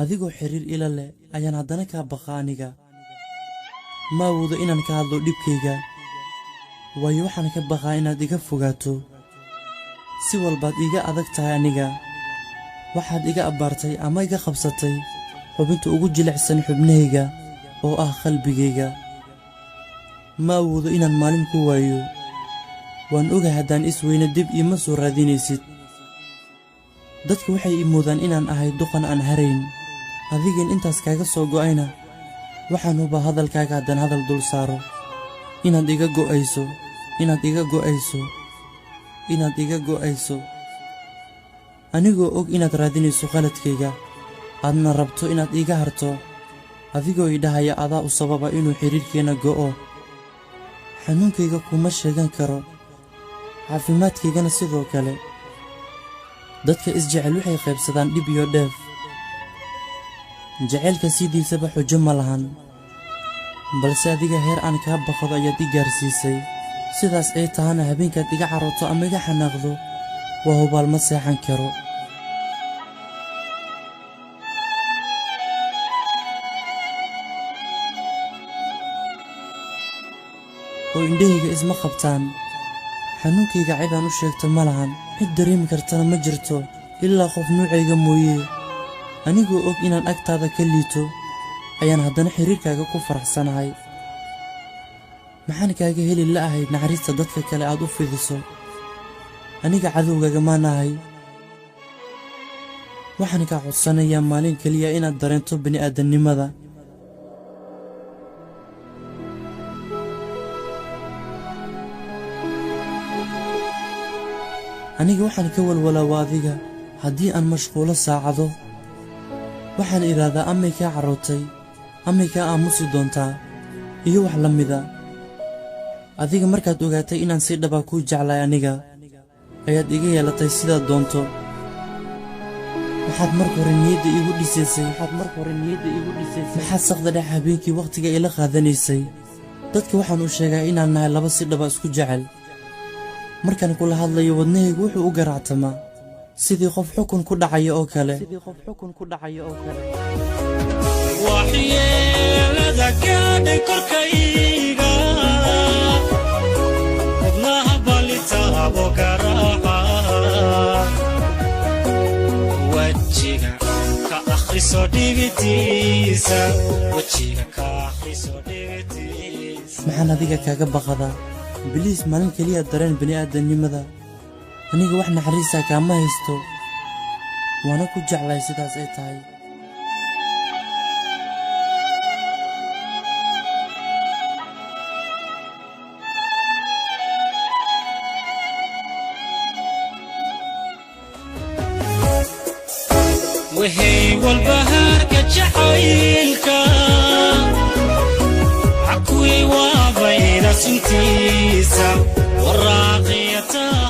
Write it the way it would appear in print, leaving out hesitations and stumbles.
adigoo xiriir ila leh ayaan haddana kaa baqa aniga ma awoodo inaan ka hadlo dhibkayga waayo waxaan ka baqaa inaad iga fogaato si walbaad iga adag tahay aniga waxaad iga abbaartay ama iga qabsatay xubinta ugu jilicsan xubnahayga oo ah qalbigayga ma awoodo inaan maalin ku waayo waan ogahay haddaan isweyne dib iima soo raadinaysid dadku waxay ii moodaan inaan ahay duqan aan harayn adigan intaas kaaga soo go'ayna waxaan hubaa hadalkaaga haddaan hadal dul saaro inaad iga go'ayso anigoo og inaad raadinayso qaladkayga aadna rabto inaad iga harto adigoo idhahaya adaa u sababa inuu xiriirkeenna go'o xanuunkayga kuma sheegan karo caafimaadkaygana sidoo kale dadka isjecel waxay qaybsadaan dhib iyo dheef jacaylka sidiisaba xujo ma lahan balse adiga heer aan kaa baqado ayaad i gaarsiisay sidaas ay tahana habeenkaad iga carooto ama iga xanaaqdo waa hubaal ma seexan karo oo indhahayga isma qabtaan xanuunkayga cidaan u sheegto ma lahan cid dareemi kartana ma jirto ilaa qof nuucayga mooye anigoo og inaan agtaada ka liito ayaan haddana xiriirkaaga ku faraxsanahay maxaan kaaga heli la'ahayd naxariista dadka kale aad u fidiso aniga cadowgaaga maanahay waxaan kaa codsanayaa maalin keliya inaad dareento bini'aadannimada aniga waxaan ka walwalaa waa adiga haddii aan mashquulo saacado waxaan idhaahdaa amay kaa carrootay amay kaa aamusi doontaa iyo wax la mida adiga markaad ogaatay inaan si dhaba kuu jeclahay aniga ayaad iga yeelatay sidaad doonto waxaad marka hore niyadda iigu dhisaysay maxaad saqda dhex habeenkii wakhtiga ila qaadanaysay dadka waxaan u sheegaa inaan nahay laba si dhaba isku jecel markaan kula hadlayo wadnahaygu wuxuu u garaactamaa sidii qof xukun ku dhacaya oo kale waxyeelada gaadhay korkayga wadnaha balitaabo garaaca wejiga ka akhriso dhibitiisa maxaan adiga kaaga baqadaa biliis maalin keliya dareen bini'aadannimada aniga wax naxariisa kaama haysto waana ku jeclahay sidaas ay tahay وهي والبهار كجعيلك عكوي وبين سنتيسا والراقية